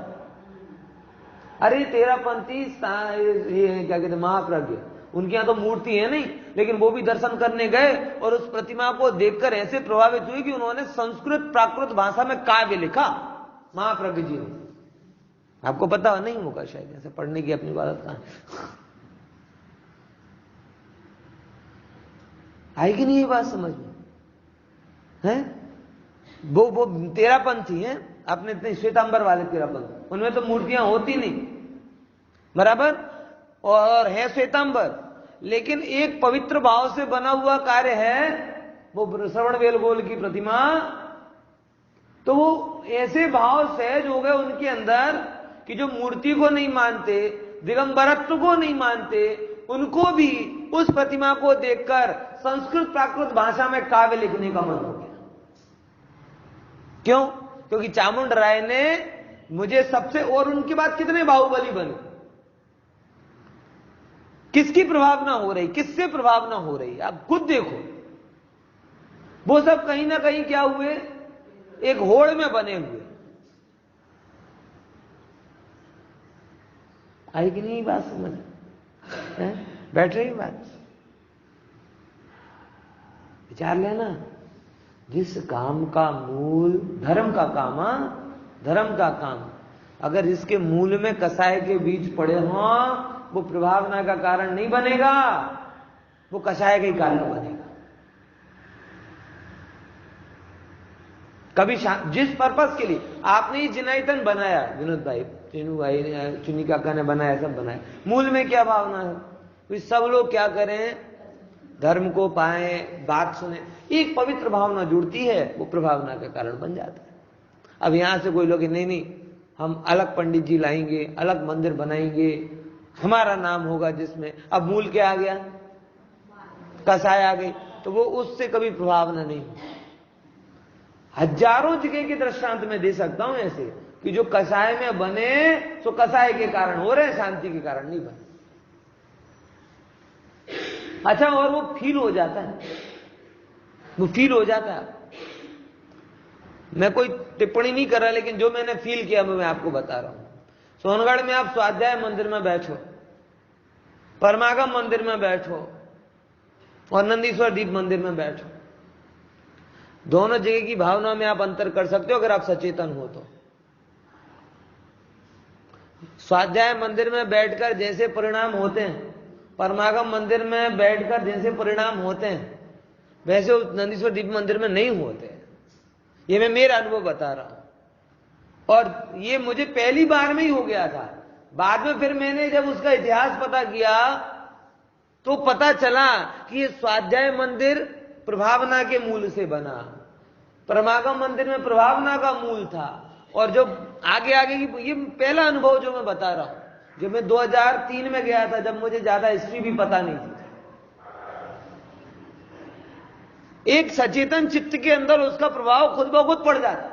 अरे तेरापंथी ये क्या कहते, महाप्रज्ञ, उनके यहां तो मूर्ति है नहीं, लेकिन वो भी दर्शन करने गए और उस प्रतिमा को देखकर ऐसे प्रभावित हुए कि उन्होंने संस्कृत प्राकृत भाषा में काव्य लिखा, महाप्रज्ञ जी ने। आपको पता नहीं होगा शायद, ऐसे पढ़ने की अपनी बात कहां आई कि नहीं ये बात समझ में है? वो तेरापंथी है, अपने इतने श्वेतांबर वाले तेरापंथी, उनमें तो मूर्तियां होती नहीं, बराबर, और है श्वेतांबर, लेकिन एक पवित्र भाव से बना हुआ कार्य है वो श्रवण बेलगोल की प्रतिमा। तो वो ऐसे भाव सहज हो गए उनके अंदर कि जो मूर्ति को नहीं मानते, दिगंबरत्व को नहीं मानते, उनको भी उस प्रतिमा को देखकर संस्कृत प्राकृत भाषा में काव्य लिखने का मन हो गया। क्यों? क्योंकि चामुंड राय ने मुझे सबसे, और उनके बाद कितने बाहुबली बने, किसकी प्रभावना हो रही, किससे प्रभावना हो रही, आप खुद देखो। वो सब कहीं ना कहीं क्या हुए, एक होड़ में बने हुए। आई कि नहीं बात समझ? बैठ रही बात? विचार लेना। जिस काम का मूल धर्म का काम, धर्म का काम, अगर इसके मूल में कसाय के बीज पड़े हों, वो प्रभावना का कारण नहीं बनेगा, वो कषाय का ही कारण बनेगा। कभी जिस पर्पस के लिए आपने ये जिनायतन बनाया, विनोद भाई, चीनू भाई ने, चुनी काका ने बनाया, सब बनाया, मूल में क्या भावना है? तो सब लोग क्या करें, धर्म को पाए, बात सुने, एक पवित्र भावना जुड़ती है, वो प्रभावना का कारण बन जाता है। अब यहां से कोई लोग नहीं, हम अलग पंडित जी लाएंगे, अलग मंदिर बनाएंगे, हमारा नाम होगा जिसमें, अब मूल क्या आ गया, कसाय आ गई, तो वो उससे कभी प्रभावना नहीं। हजारों जगह के दृष्टांत में दे सकता हूं ऐसे कि जो कसाय में बने तो कसाय के कारण हो रहे, शांति के कारण नहीं बने। अच्छा, और वो फील हो जाता है, वो फील हो जाता है। मैं कोई टिप्पणी नहीं कर रहा, लेकिन जो मैंने फील किया मैं आपको बता रहा हूं। सोनगढ़ में आप स्वाध्याय मंदिर में बैठो, परमागम मंदिर में बैठो और नंदीश्वर दीप मंदिर में बैठो, दोनों जगह की भावना में आप अंतर कर सकते हो अगर आप सचेतन हो तो। स्वाध्याय मंदिर में बैठकर जैसे परिणाम होते हैं, परमागम मंदिर में बैठकर जैसे परिणाम होते हैं, वैसे उस नंदीश्वर दीप मंदिर में नहीं होते। ये मैं मेरा अनुभव बता रहा हूं, और ये मुझे पहली बार में ही हो गया था। बाद में फिर मैंने जब उसका इतिहास पता किया तो पता चला कि ये स्वाध्याय मंदिर प्रभावना के मूल से बना, परमागम मंदिर में प्रभावना का मूल था। और जो आगे आगे की, ये पहला अनुभव जो मैं बता रहा हूं, जब मैं 2003 में गया था, जब मुझे ज्यादा हिस्ट्री भी पता नहीं थी। एक सचेतन चित्त के अंदर उसका प्रभाव खुद ब खुद पड़ जाता,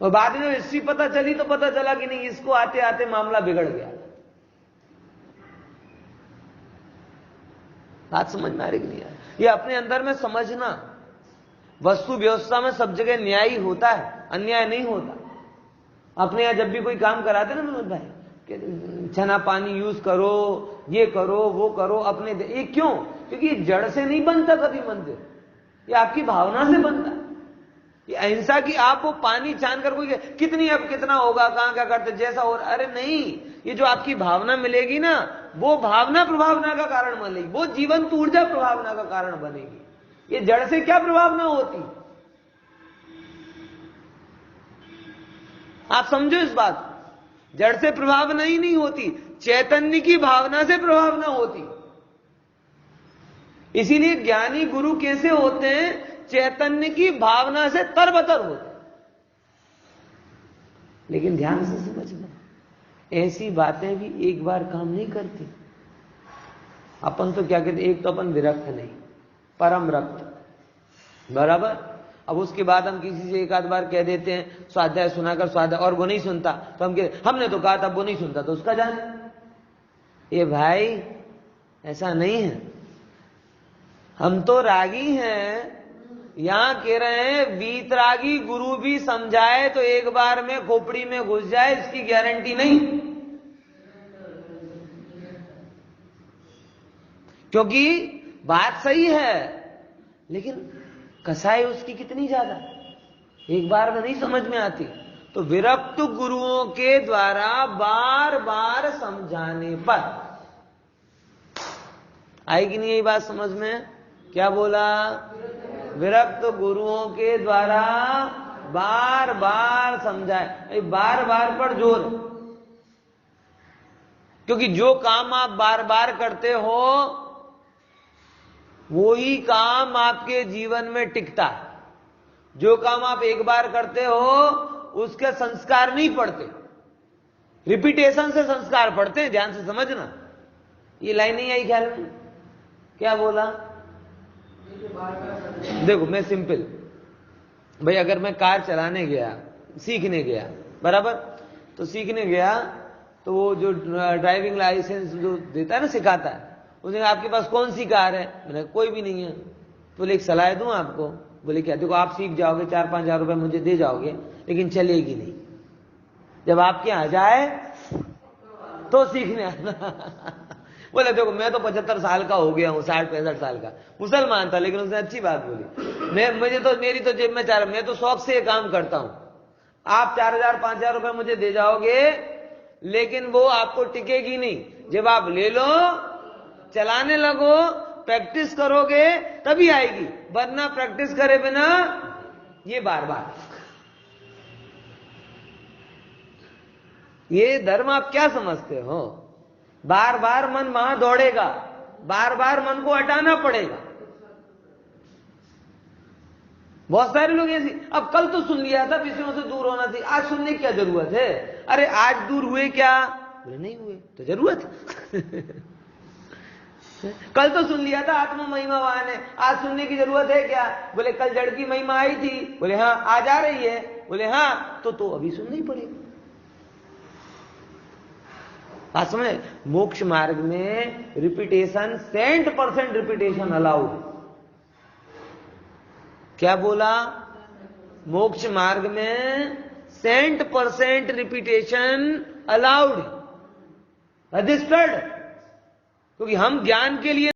और बाद में हिस्ट्री पता चली तो पता चला कि नहीं, इसको आते आते मामला बिगड़ गया। बात समझ में आ रही कि नहीं आ रही? ये अपने अंदर में समझना। वस्तु व्यवस्था में सब जगह न्याय होता है, अन्याय नहीं होता। अपने यहां जब भी कोई काम कराते ना मनोज भाई, छना पानी यूज करो, ये करो, वो करो, अपने ये क्यों? क्योंकि जड़ से नहीं बनता कभी मंदिर, ये आपकी भावना से बनता है। ये अहिंसा की आप वो पानी छान कर कोई कितनी अब कितना होगा, कहां क्या करते, जैसा हो, अरे नहीं, ये जो आपकी भावना मिलेगी ना, वो भावना प्रभावना का कारण बनेगी, वो जीवंत ऊर्जा प्रभावना का कारण बनेगी। ये जड़ से क्या प्रभावना होती, आप समझो इस बात। जड़ से प्रभावना ही नहीं होती, चैतन्य की भावना से प्रभावना होती। इसीलिए ज्ञानी गुरु कैसे होते हैं? चैतन्य की भावना से तरबतर होते। लेकिन ध्यान से समझना, ऐसी बातें भी एक बार काम नहीं करती। अपन तो क्या कहते, एक तो अपन विरक्त नहीं, परम रक्त, बराबर। अब उसके बाद हम किसी से एक आध बार कह देते हैं स्वाध्याय सुनाकर, स्वाध्याय, और वो नहीं सुनता तो हम कहते हमने तो कहा था, वो नहीं सुनता तो उसका जाने। ये भाई ऐसा नहीं है, हम तो रागी हैं। यहां कह रहे हैं वीतरागी गुरु भी समझाए तो एक बार में खोपड़ी में घुस जाए, इसकी गारंटी नहीं। क्योंकि बात सही है, लेकिन कसाई उसकी कितनी ज्यादा, एक बार में नहीं समझ में आती। तो विरक्त गुरुओं के द्वारा बार बार समझाने पर आएगी नहीं यही बात समझ में? क्या बोला? विरक्त गुरुओं के द्वारा बार बार समझाए, बार बार पर जोर, क्योंकि जो काम आप बार बार करते हो वो ही काम आपके जीवन में टिकता है। जो काम आप एक बार करते हो उसके संस्कार नहीं पड़ते, रिपीटेशन से संस्कार पड़ते हैं। ध्यान से समझना, ये लाइन नहीं आई ख्याल में? क्या बोला? देखो मैं सिंपल, भाई अगर मैं कार चलाने गया, सीखने गया, बराबर, तो सीखने गया तो वो जो ड्राइविंग लाइसेंस जो देता है ना, सिखाता है, उसने कहा आपके पास कौन सी कार है? मैंने कोई भी नहीं है। बोले एक सलाह दूं आपको? बोले क्या? देखो आप सीख जाओगे, 4-5 हजार रुपए मुझे दे जाओगे, लेकिन चलेगी नहीं। जब आपके यहां जाए तो सीखने आना। बोले देखो मैं तो 75 साल का हो गया हूं, 60-65 साल का, मुसलमान था, लेकिन उसने अच्छी बात बोली। मेरी तो जेब में मैं तो शौक से ये काम करता हूं। आप 4,000-5,000 रुपए मुझे दे जाओगे, लेकिन वो आपको टिकेगी नहीं। जब आप ले लो, चलाने लगो, प्रैक्टिस करोगे तभी आएगी, वरना प्रैक्टिस करे बिना ये बार बार। ये धर्म आप क्या समझते हो? बार बार मन वहां दौड़ेगा, बार बार मन को हटाना पड़ेगा। बहुत सारे लोग ऐसे, अब कल तो सुन लिया था विषयों से दूर होना चाहिए, आज सुनने की क्या जरूरत है? अरे आज दूर हुए क्या? बोले नहीं हुए तो जरूरत। कल तो सुन लिया था आत्मा महिमावान है, आज सुनने की जरूरत है क्या? बोले कल जड़ की महिमा आई थी। बोले हाँ आज आ रही है। बोले हाँ तो अभी सुनना ही पड़ेगा। बात समझ? मोक्ष मार्ग में रिपीटेशन 100% रिपीटेशन अलाउड। क्या बोला? मोक्ष मार्ग में 100% रिपीटेशन अलाउड, रजिस्टर्ड। क्योंकि हम ज्ञान के लिए